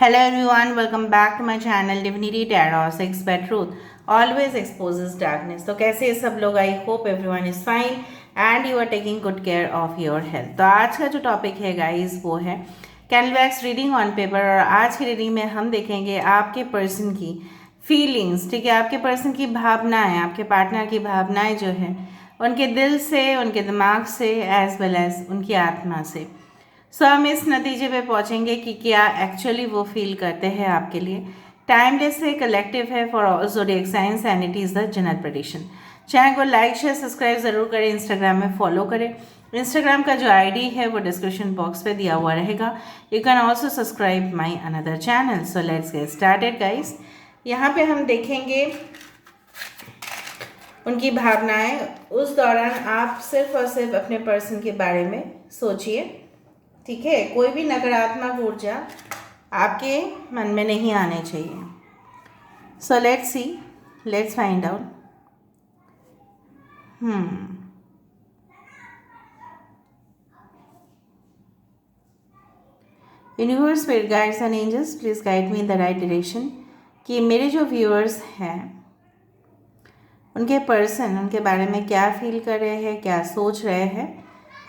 Hello everyone, welcome back to my channel Divinity Tarot 6 by Truth always exposes darkness। तो कैसे हैं सब लोग? I hope everyone is fine and you are taking good care of your health. तो आज का जो topic है गाइस वो है कैनवैक्स रीडिंग ऑन पेपर। और आज की रीडिंग में हम देखेंगे आपके पर्सन की फीलिंग्स, ठीक है, आपके पर्सन की भावनाएं, आपके पार्टनर की भावनाएं जो है उनके दिल से, उनके दिमाग से, एज वेल एज उनकी आत्मा से। सो हम इस नतीजे पे पहुंचेंगे कि क्या एक्चुअली वो फील करते हैं आपके लिए। टाइमलेस है, कलेक्टिव है for all zodiac science and it is the general prediction. Channel को लाइक शेयर सब्सक्राइब ज़रूर करें, इंस्टाग्राम में फॉलो करें। इंस्टाग्राम का जो आईडी है वो डिस्क्रिप्शन बॉक्स पे दिया हुआ रहेगा। You can also subscribe my another channel. So let's get started guys. यहाँ पे हम देखेंगे उनकी भावनाएं। उस दौरान आप सिर्फ और सिर्फ अपने पर्सन के बारे में सोचिए, ठीक है। कोई भी नकारात्मक ऊर्जा आपके मन में नहीं आने चाहिए। So let's see, let's find out. Universe, spirit guides and angels, please guide me in the right direction. कि मेरे जो व्यूअर्स हैं उनके पर्सन उनके बारे में क्या फील कर रहे हैं, क्या सोच रहे हैं,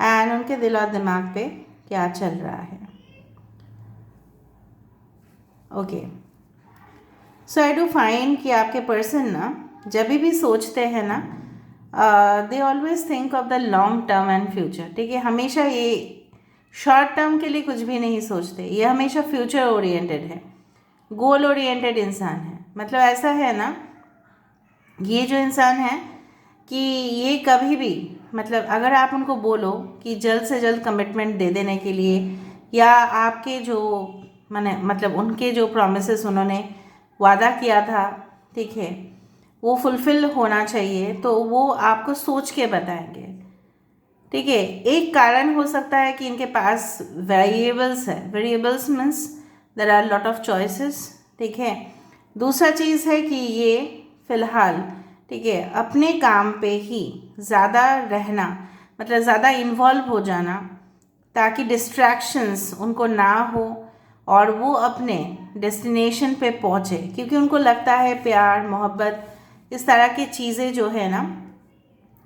एंड उनके दिल और दिमाग पे क्या चल रहा है। Okay, so I do find कि आपके पर्सन ना जब भी सोचते हैं ना, they always think of the long term and future, ठीक है। हमेशा ये शॉर्ट टर्म के लिए कुछ भी नहीं सोचते, ये हमेशा फ्यूचर ओरिएंटेड है, गोल ओरिएंटेड इंसान है। मतलब ऐसा है ना, ये जो इंसान है कि ये कभी भी, मतलब अगर आप उनको बोलो कि जल्द से जल्द कमिटमेंट दे देने के लिए, या आपके जो मतलब उनके जो प्रॉमिसेस उन्होंने वादा किया था, ठीक है, वो फुलफ़िल होना चाहिए, तो वो आपको सोच के बताएंगे, ठीक है। एक कारण हो सकता है कि इनके पास वेरिएबल्स है। Variables means there are lot of choices, ठीक है। दूसरा चीज़ है कि ये फ़िलहाल, ठीक है, अपने काम पे ही ज़्यादा रहना, मतलब ज़्यादा इन्वॉल्व हो जाना, ताकि डिस्ट्रैक्शंस उनको ना हो और वो अपने डेस्टिनेशन पे पहुँचे। क्योंकि उनको लगता है प्यार, मोहब्बत, इस तरह की चीज़ें जो है ना,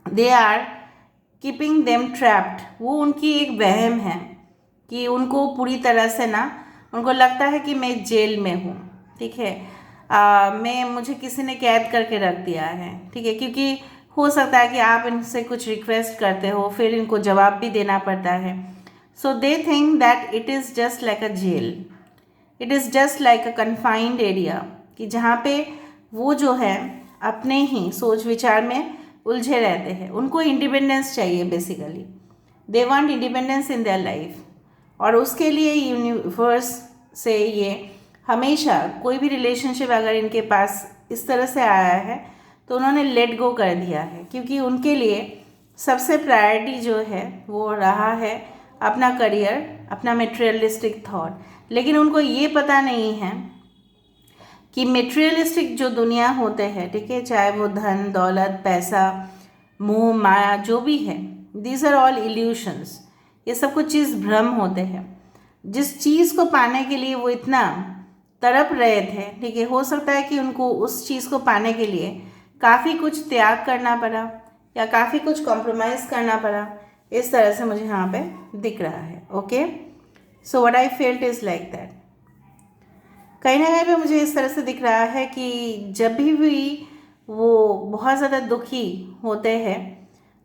they are keeping them trapped. वो उनकी एक वहम है कि उनको पूरी तरह से ना, उनको लगता है कि मैं जेल में हूँ, ठीक है, मुझे किसी ने कैद करके रख दिया है, ठीक है। क्योंकि हो सकता है कि आप इनसे कुछ रिक्वेस्ट करते हो, फिर इनको जवाब भी देना पड़ता है। So they think that it is just like a jail, it is just like a confined area, कि जहाँ पे वो जो है अपने ही सोच विचार में उलझे रहते हैं। उनको इंडिपेंडेंस चाहिए, basically they want independence in their life. और उसके लिए यूनिवर्स से ये हमेशा कोई भी रिलेशनशिप अगर इनके पास इस तरह से आया है तो उन्होंने लेट गो कर दिया है। क्योंकि उनके लिए सबसे प्रायोरिटी जो है वो रहा है अपना करियर, अपना मेटेरियलिस्टिक थॉट। लेकिन उनको ये पता नहीं है कि मेटेरियलिस्टिक जो दुनिया होते हैं, ठीक है, चाहे वो धन दौलत, पैसा, मोह माया जो भी है, दीज आर ऑल इल्यूशंस। ये सब कुछ चीज़ भ्रम होते हैं। जिस चीज़ को पाने के लिए वो इतना तड़प रहे थे, ठीक है, हो सकता है कि उनको उस चीज़ को पाने के लिए काफ़ी कुछ त्याग करना पड़ा या काफ़ी कुछ कॉम्प्रोमाइज़ करना पड़ा। इस तरह से मुझे यहाँ पे दिख रहा है। Okay, so what I felt is like that. कहीं ना कहीं पे मुझे इस तरह से दिख रहा है कि जब भी वो बहुत ज़्यादा दुखी होते हैं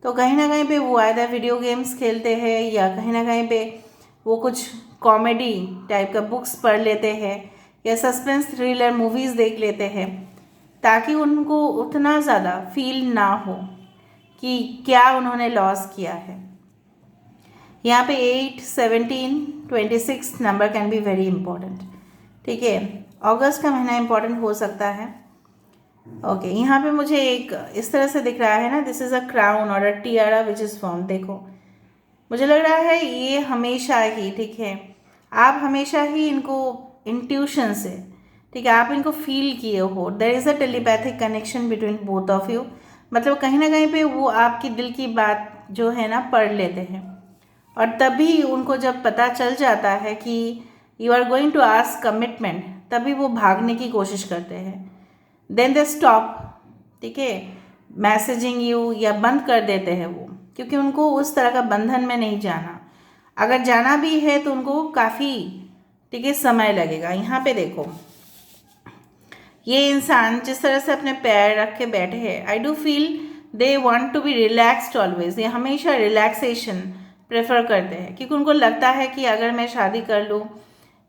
तो कहीं ना कहीं पे वो आइदर वीडियो गेम्स खेलते हैं, या कहीं ना कहीं पे वो कुछ कॉमेडी टाइप का बुक्स पढ़ लेते हैं, या सस्पेंस थ्रिलर मूवीज़ देख लेते हैं, ताकि उनको उतना ज़्यादा फील ना हो कि क्या उन्होंने लॉस किया है। यहाँ पे 8, 17, 26 number can be very important, ठीक है। अगस्त का महीना इंपॉर्टेंट हो सकता है। ओके, यहाँ पे मुझे एक इस तरह से दिख रहा है ना, दिस इज़ अ क्राउन और अ टियारा विच इज़ फॉर्म। देखो, मुझे लग रहा है ये हमेशा ही, ठीक है, आप हमेशा ही इनको इंट्यूशन से, ठीक है, आप इनको फील किए हो। There is a telepathic connection between both of you. मतलब कहीं ना कहीं पे वो आपकी दिल की बात जो है ना पढ़ लेते हैं। और तभी उनको जब पता चल जाता है कि you are going to ask commitment, तभी वो भागने की कोशिश करते हैं। देन दे स्टॉप, ठीक है, मैसेजिंग यू, या बंद कर देते हैं वो, क्योंकि उनको उस तरह का बंधन में नहीं जाना। अगर जाना भी है तो उनको काफ़ी, ठीक है, समय लगेगा। यहाँ पे देखो, ये इंसान जिस तरह से अपने पैर रख के बैठे हैं, I do feel they want to be relaxed always. ये हमेशा रिलैक्सेशन प्रेफर करते हैं, क्योंकि उनको लगता है कि अगर मैं शादी कर लूँ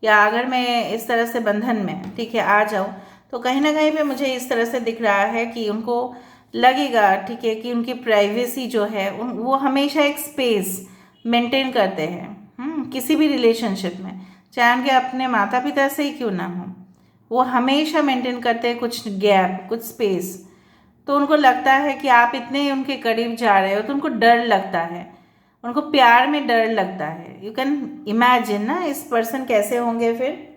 या अगर मैं इस तरह से बंधन में, ठीक है, आ जाऊँ, तो कहीं ना कहीं पे मुझे इस तरह से दिख रहा है कि उनको लगेगा, ठीक है, कि उनकी प्राइवेसी जो है वो हमेशा एक स्पेस मेंटेन करते हैं किसी भी रिलेशनशिप में, चाहे उनके अपने माता पिता से ही क्यों ना हो, वो हमेशा मेंटेन करते हैं कुछ गैप, कुछ स्पेस। तो उनको लगता है कि आप इतने उनके करीब जा रहे हो तो उनको डर लगता है, उनको प्यार में डर लगता है। यू कैन इमेजिन ना इस पर्सन कैसे होंगे फिर।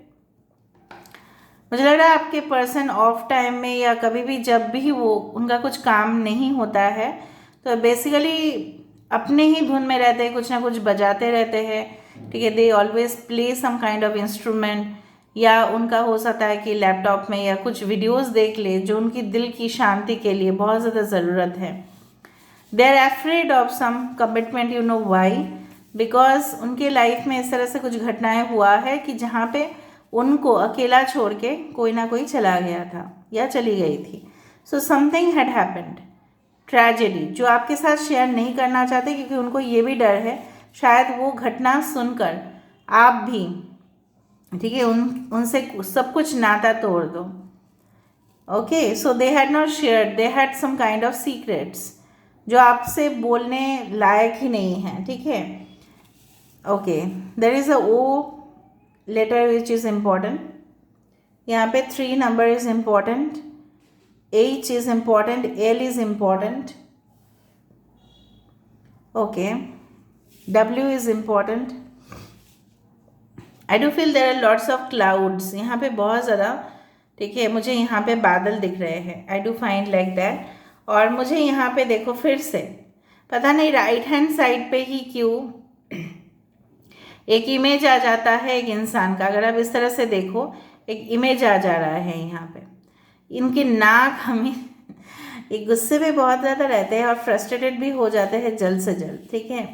मुझे लग रहा है आपके पर्सन ऑफ टाइम में या कभी भी जब भी वो उनका कुछ काम नहीं होता है तो बेसिकली अपने ही धुन में रहते हैं, कुछ ना कुछ बजाते रहते हैं, ठीक है। They always play some kind of instrument, या उनका हो सकता है कि लैपटॉप में या कुछ वीडियोस देख ले जो उनकी दिल की शांति के लिए बहुत ज़्यादा ज़रूरत है। They are afraid of some commitment, you know why, because उनके लाइफ में इस तरह से कुछ घटनाएं हुआ है कि जहाँ पे उनको अकेला छोड़ के कोई ना कोई चला गया था या चली गई थी। So something had happened, tragedy, जो आपके साथ शेयर नहीं करना चाहते, क्योंकि उनको ये भी डर है शायद वो घटना सुनकर आप भी, ठीक है, उनसे सब कुछ नाता तोड़ दो। Okay, so they had not share, they had some kind of secrets जो आपसे बोलने लायक ही नहीं है, ठीक है। Okay, there is a O letter which is important, यहाँ पे 3 number is important, H is important, L is important, okay, W is important. I do feel there are lots of clouds, यहाँ पे बहुत ज़्यादा, ठीक है, मुझे यहाँ पे बादल दिख रहे हैं, I do find like that। और मुझे यहाँ पे देखो फिर से पता नहीं राइट हैंड साइड पे ही क्यों एक इमेज आ जाता है एक इंसान का। अगर आप इस तरह से देखो, एक इमेज आ जा रहा है यहाँ पे, इनके नाक हमें एक गुस्से में बहुत ज़्यादा रहते हैं और फ्रस्ट्रेटेड भी हो जाते हैं जल्द से जल्द, ठीक है।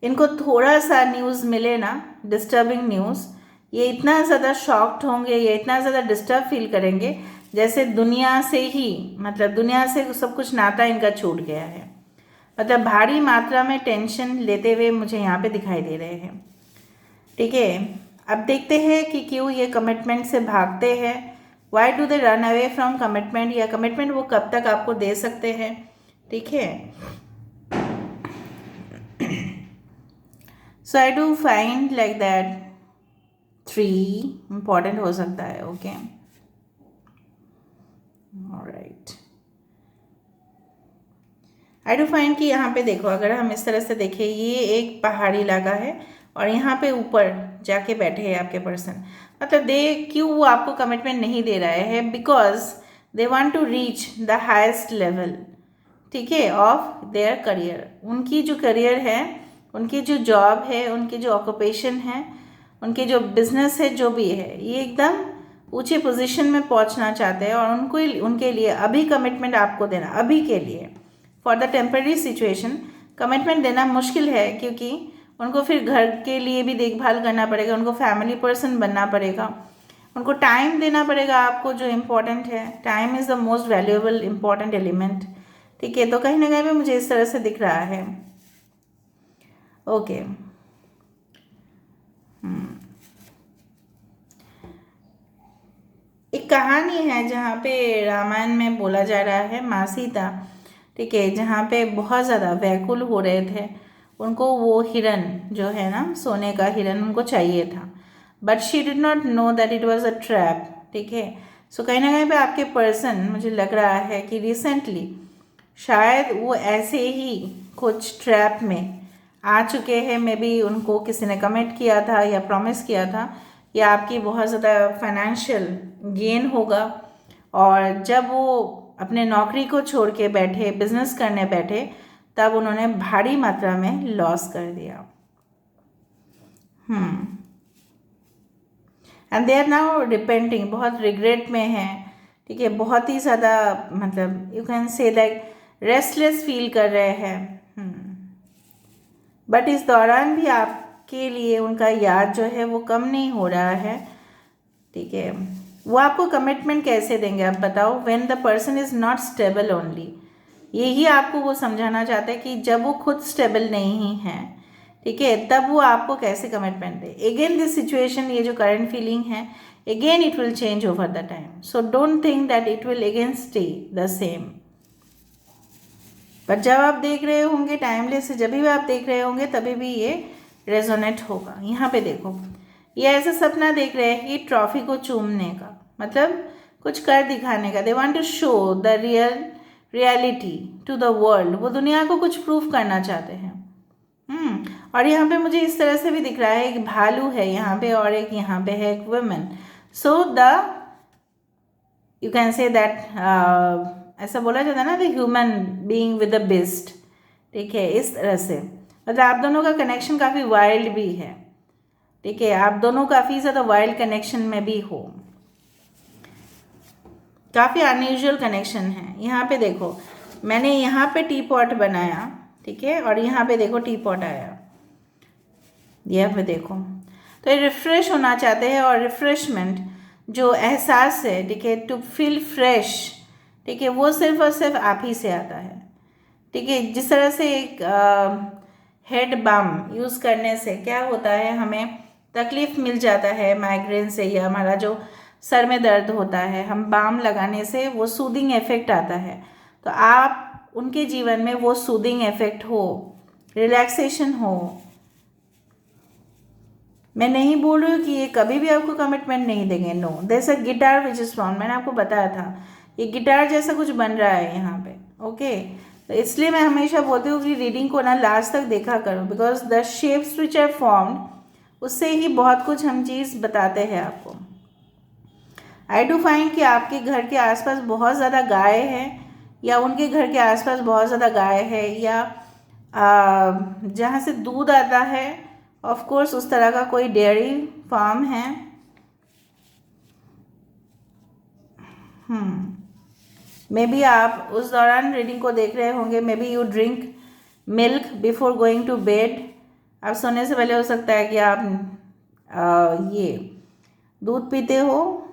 इनको थोड़ा सा न्यूज़ मिले ना, डिस्टर्बिंग न्यूज़, ये इतना ज़्यादा शॉक्ड होंगे, ये इतना ज़्यादा डिस्टर्ब फील करेंगे जैसे दुनिया से ही, मतलब दुनिया से सब कुछ नाता इनका छूट गया है। मतलब भारी मात्रा में टेंशन लेते हुए मुझे यहाँ पे दिखाई दे रहे हैं, ठीक है। अब देखते हैं कि क्यों ये कमिटमेंट से भागते हैं। Why do they run away from commitment, या कमिटमेंट वो कब तक आपको दे सकते हैं, ठीक है। So I do find like that 3 important हो सकता है, okay, alright. I do find कि यहाँ पे देखो, अगर हम इस तरह से देखें, ये एक पहाड़ी इलाका है और यहाँ पे ऊपर जाके बैठे हैं आपके पर्सन। मतलब दे क्यों वो आपको कमिटमेंट नहीं दे रहे हैं, because they want to reach the highest level, ठीक है, ऑफ देयर करियर। उनकी जो करियर है, उनकी जो जॉब है, उनकी जो ऑक्यूपेशन है, उनके जो बिजनेस है, जो भी है, ये एकदम ऊंचे पोजीशन में पहुंचना चाहते हैं। और उनको उनके लिए अभी कमिटमेंट आपको देना, अभी के लिए for the temporary situation commitment देना मुश्किल है, क्योंकि उनको फिर घर के लिए भी देखभाल करना पड़ेगा, उनको फैमिली पर्सन बनना पड़ेगा, उनको टाइम देना पड़ेगा आपको, जो इम्पोर्टेंट है। Time is the most valuable important element, ठीक है। तो कहीं ना कहीं पे मुझे इस तरह से दिख रहा है, ओके। एक कहानी है जहाँ पे रामायण में बोला जा रहा है, माँ सीता, ठीक है, जहाँ पे बहुत ज़्यादा व्याकुल हो रहे थे, उनको वो हिरन जो है ना, सोने का हिरन उनको चाहिए था, but she did not know that it was a trap, ठीक है। सो कहीं ना कहीं पे आपके पर्सन, मुझे लग रहा है कि रिसेंटली शायद वो ऐसे ही कुछ ट्रैप में आ चुके हैं। मे बी उनको किसी ने कमिट किया था या प्रॉमिस किया था, या आपकी बहुत ज़्यादा फाइनेंशियल गेन होगा, और जब वो अपने नौकरी को छोड़ के बैठे, बिजनेस करने बैठे, तब उन्होंने भारी मात्रा में लॉस कर दिया। And they are now repenting, बहुत रिग्रेट में है, ठीक है, बहुत ही ज़्यादा मतलब you can say like restless feel कर रहे हैं। बट इस दौरान भी आपके लिए उनका याद जो है वो कम नहीं हो रहा है, ठीक है। वो आपको कमिटमेंट कैसे देंगे आप बताओ, when the person is not stable only. यही आपको वो समझाना चाहते हैं कि जब वो खुद स्टेबल नहीं है, ठीक है, तब वो आपको कैसे commitment they. Again this situation, ये जो करंट फीलिंग है, again it will change over the time, so don't think that it will again stay the same. पर जब आप देख रहे होंगे टाइमलेस से, जब भी आप देख रहे होंगे तभी भी ये रेजोनेट होगा। यहाँ पे देखो, ये ऐसा सपना देख रहे हैं कि ट्रॉफी को चूमने का, मतलब कुछ कर दिखाने का। They want to show the reality to the world, वो दुनिया को कुछ प्रूफ करना चाहते हैं। और यहाँ पे मुझे इस तरह से भी दिख रहा है, एक भालू है यहाँ पे और एक यहाँ पे है एक women. So the you can say that, ऐसा बोला जाता है ना, the human being with the best, ठीक है, इस तरह से मतलब आप दोनों का कनेक्शन काफ़ी वाइल्ड भी है, ठीक है, आप दोनों काफ़ी ज़्यादा वाइल्ड कनेक्शन में भी हो, काफ़ी अनयूजुअल कनेक्शन है। यहाँ पे देखो, मैंने यहाँ पे टी पॉट बनाया, ठीक है, और यहाँ पे देखो टी पॉट आया, यहाँ पे देखो। तो ये रिफ्रेश होना चाहते हैं, और रिफ्रेशमेंट जो एहसास है, ठीक है, टू फील फ्रेश, ठीक है, वो सिर्फ और सिर्फ आप ही से आता है, ठीक है। जिस तरह से एक हेड बाम यूज़ करने से क्या होता है, हमें तकलीफ़ मिल जाता है माइग्रेन से, या हमारा जो सर में दर्द होता है, हम बाम लगाने से वो सूदिंग इफ़ेक्ट आता है। तो आप उनके जीवन में वो सूदिंग इफ़ेक्ट हो, रिलैक्सेशन हो। मैं नहीं बोल रही हूँ कि ये कभी भी आपको कमिटमेंट नहीं देंगे, no. There a guitar which is found, मैंने आपको बताया था ये गिटार जैसा कुछ बन रहा है यहाँ पे, ओके। तो इसलिए मैं हमेशा बोलती हूँ कि रीडिंग को ना लास्ट तक देखा करो, because the shapes which are formed, उससे ही बहुत कुछ हम चीज़ बताते हैं आपको। आई डू फाइंड कि आपके घर के आसपास बहुत ज़्यादा गाय है, या उनके घर के आसपास बहुत ज़्यादा गाय है, या जहाँ से दूध आता है, ऑफ कोर्स उस तरह का कोई डेयरी फार्म है। मे बी आप उस दौरान रीडिंग को देख रहे होंगे, maybe you drink milk before going to bed. आप सोने से पहले हो सकता है कि आप ये दूध पीते हो,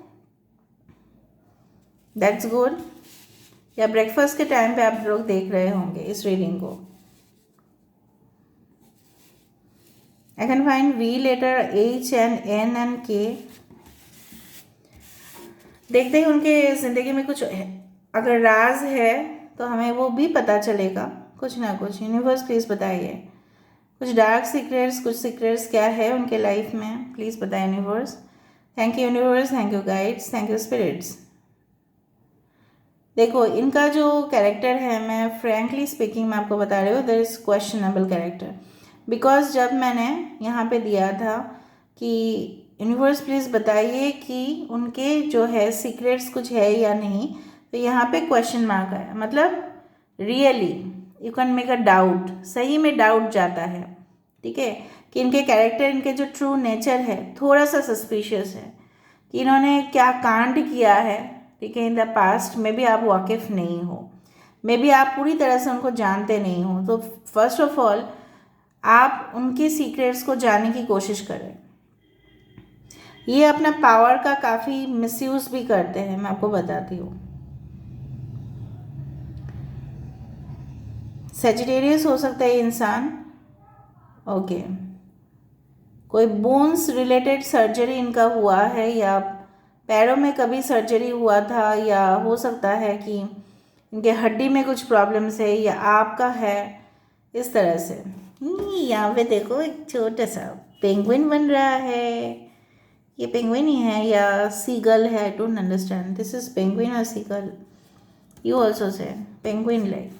दैट्स गुड। या ब्रेकफास्ट के टाइम पे आप लोग देख रहे होंगे इस रीडिंग को। I can find V letter, H and N and K। देखते हैं उनके ज़िंदगी में कुछ अगर राज है तो हमें वो भी पता चलेगा, कुछ ना कुछ। यूनिवर्स प्लीज़ बताइए, कुछ डार्क सीक्रेट्स, कुछ सीक्रेट्स क्या है उनके लाइफ में, प्लीज़ बताइए universe. Thank you universe, thank you guides, thank you spirits. देखो इनका जो कैरेक्टर है, मैं फ्रैंकली स्पीकिंग मैं आपको बता रही हूँ, there is questionable character. Because जब मैंने यहाँ पे दिया था कि यूनिवर्स प्लीज़ बताइए कि उनके जो है सीक्रेट्स कुछ है या नहीं, तो यहाँ पे क्वेश्चन मार्क आया, मतलब really you can make a doubt, सही में डाउट जाता है, ठीक है, कि इनके कैरेक्टर, इनके जो ट्रू नेचर है थोड़ा सा सस्पिशियस है, कि इन्होंने क्या कांड किया है, ठीक है, इन द पास्ट में भी आप वाकिफ़ नहीं हो, मे बी आप पूरी तरह से उनको जानते नहीं हो। तो फर्स्ट ऑफ ऑल आप उनके सीक्रेट्स को जानने की कोशिश करें। ये अपना पावर का काफ़ी मिसयूज़ भी करते हैं, मैं आपको बताती हूँ। सेजिटेरियस हो सकता है इंसान, ओके। कोई बोन्स रिलेटेड सर्जरी इनका हुआ है, या पैरों में कभी सर्जरी हुआ था, या हो सकता है कि इनके हड्डी में कुछ प्रॉब्लम्स है, या आपका है, इस तरह से। यहाँ पे देखो एक छोटा सा पेंगुइन बन रहा है, ये पेंगुइन ही है या सीगल है, I don't understand, this is penguin और seagull, you also say penguin. Like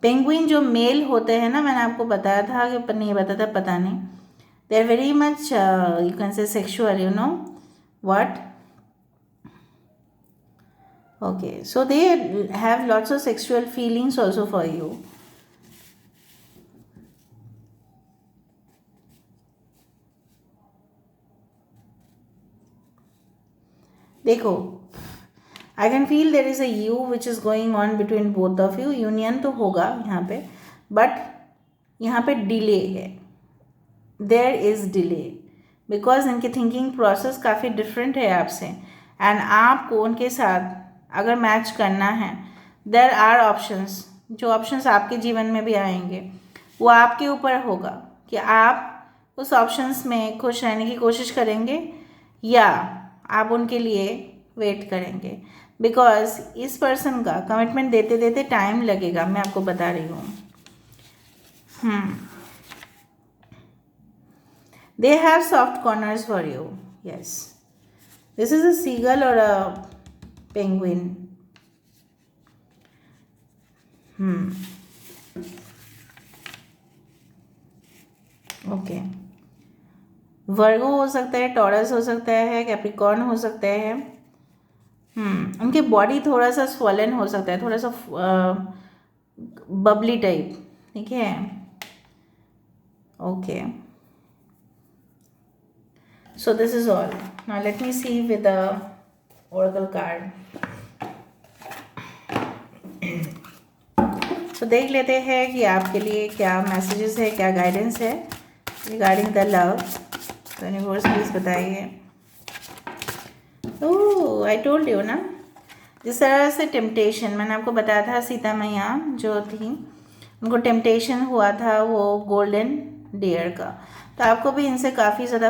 penguin जो मेल होते हैं ना, मैंने आपको बताया था कि पर नहीं बताया था, पता नहीं, they are very much you can say sexual, you know what, okay, so they have lots of sexual feelings also for you। देखो, I can feel there is a you which is going on between both of you. Union तो होगा यहाँ पे, but यहाँ पे delay है. There is delay because इनकी thinking process काफ़ी डिफरेंट है आपसे. एंड आपको उनके साथ अगर मैच करना है, देयर आर ऑप्शंस. जो ऑप्शंस आपके जीवन में भी आएंगे वो आपके ऊपर होगा कि आप उस ऑप्शंस में खुश रहने की कोशिश करेंगे या आप उनके लिए वेट करेंगे. बिकॉज इस पर्सन का कमिटमेंट देते देते टाइम लगेगा, मैं आपको बता रही हूँ. They have soft corners for you. Yes. This is a seagull or a penguin. Okay. Virgo हो सकता है, टॉरस हो सकता है, कैप्रिकॉर्न हो सकता है. उनके बॉडी थोड़ा सा स्वलन हो सकता है, थोड़ा सा बबली टाइप. ठीक है. Okay. So this is all. Now let me see with the oracle card. So देख लेते हैं कि आपके लिए क्या मैसेजेस है, क्या गाइडेंस है रिगार्डिंग द लव. तो यूनिवर्स प्लीज बताइए. ओह, आई टोल्ड यू ना, जिस तरह से टेम्पटेशन मैंने आपको बताया था, सीता मैया जो थी उनको टेम्पटेशन हुआ था वो गोल्डन डियर का. तो आपको भी इनसे काफ़ी ज़्यादा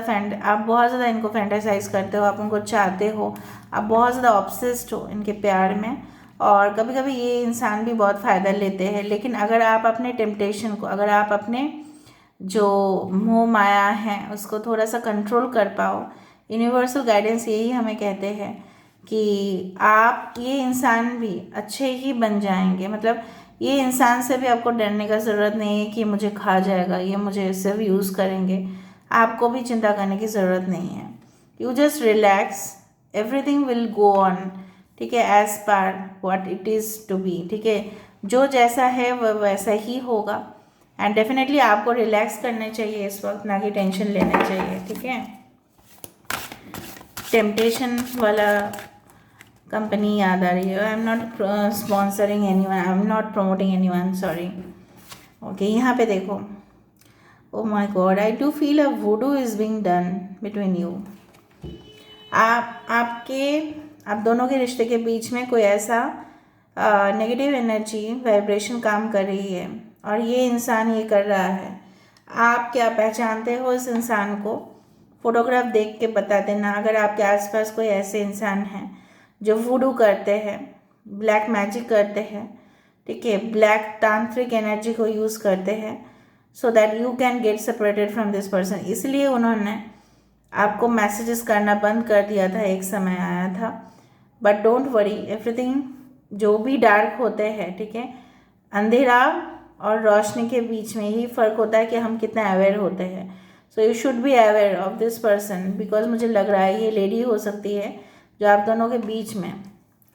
आप बहुत ज़्यादा इनको फैंटासाइज करते हो, आप उनको चाहते हो, आप बहुत ज़्यादा ऑब्सेस्ड हो इनके प्यार में. और कभी कभी ये इंसान भी बहुत फ़ायदा लेते हैं. लेकिन अगर आप अपने टेम्पटेशन को, अगर आप अपने जो मोह माया है उसको थोड़ा सा कंट्रोल कर पाओ, यूनिवर्सल गाइडेंस यही हमें कहते हैं कि आप ये इंसान भी अच्छे ही बन जाएंगे. मतलब ये इंसान से भी आपको डरने का ज़रूरत नहीं है कि मुझे खा जाएगा, ये मुझे सिर्फ यूज़ करेंगे. आपको भी चिंता करने की ज़रूरत नहीं है. You just relax, everything will go on. ठीक है, as per what it is to be. ठीक है, जो जैसा है वह वैसा ही होगा. एंड डेफिनेटली आपको रिलैक्स करने चाहिए इस वक्त, ना कि टेंशन लेना चाहिए. ठीक है. टेम्पटेशन वाला कंपनी याद आ रही है. I am not sponsoring anyone, I am not promoting anyone, sorry. Okay, यहाँ पे देखो. Oh my God, I do feel a voodoo is being done between you. आप दोनों के रिश्ते के बीच में कोई ऐसा नेगेटिव एनर्जी वाइब्रेशन काम कर रही है और ये इंसान ये कर रहा है. आप क्या पहचानते हो इस इंसान को? फोटोग्राफ देख के बता देना अगर आपके आसपास कोई ऐसे इंसान हैं जो वुडू करते हैं, ब्लैक मैजिक करते हैं. ठीक है, ब्लैक तांत्रिक एनर्जी को यूज़ करते हैं so that you can get separated from this person. इसलिए उन्होंने आपको मैसेजेस करना बंद कर दिया था, एक समय आया था. बट डोंट वरी, एवरीथिंग जो भी डार्क होते हैं, ठीक है, अंधेरा और रोशनी के बीच में ही फ़र्क होता है कि हम कितना अवेयर होते हैं. So you should be aware of this person because मुझे लग रहा है ये लेडी हो सकती है जो आप दोनों के बीच में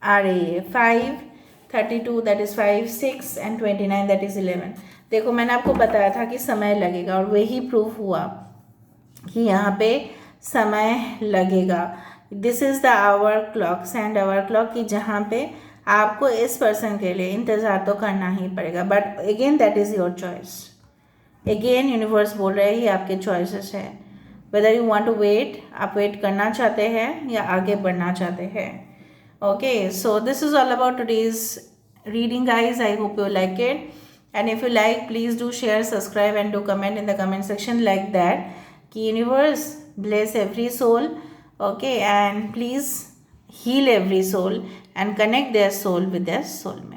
आ रही है. 5:32 that is 5, 6 and 29 that is 11. देखो, मैंने आपको बताया था कि समय लगेगा और वही प्रूफ हुआ कि यहाँ पे समय लगेगा. This is the hour clock, sand hour clock, कि जहाँ पे आपको इस पर्सन के लिए इंतज़ार तो करना ही पड़ेगा. But again that is your choice. Again universe बोल रहे हैं ये आपके चॉइसेस है. Whether you want to wait, आप वेट करना चाहते हैं या आगे बढ़ना चाहते हैं. Okay, so this is all about today's reading guys. I hope you like it and if you like please do share, subscribe and do comment in the comment section like that कि universe bless every soul. Okay, and please heal every soul and connect their soul with their soulmate.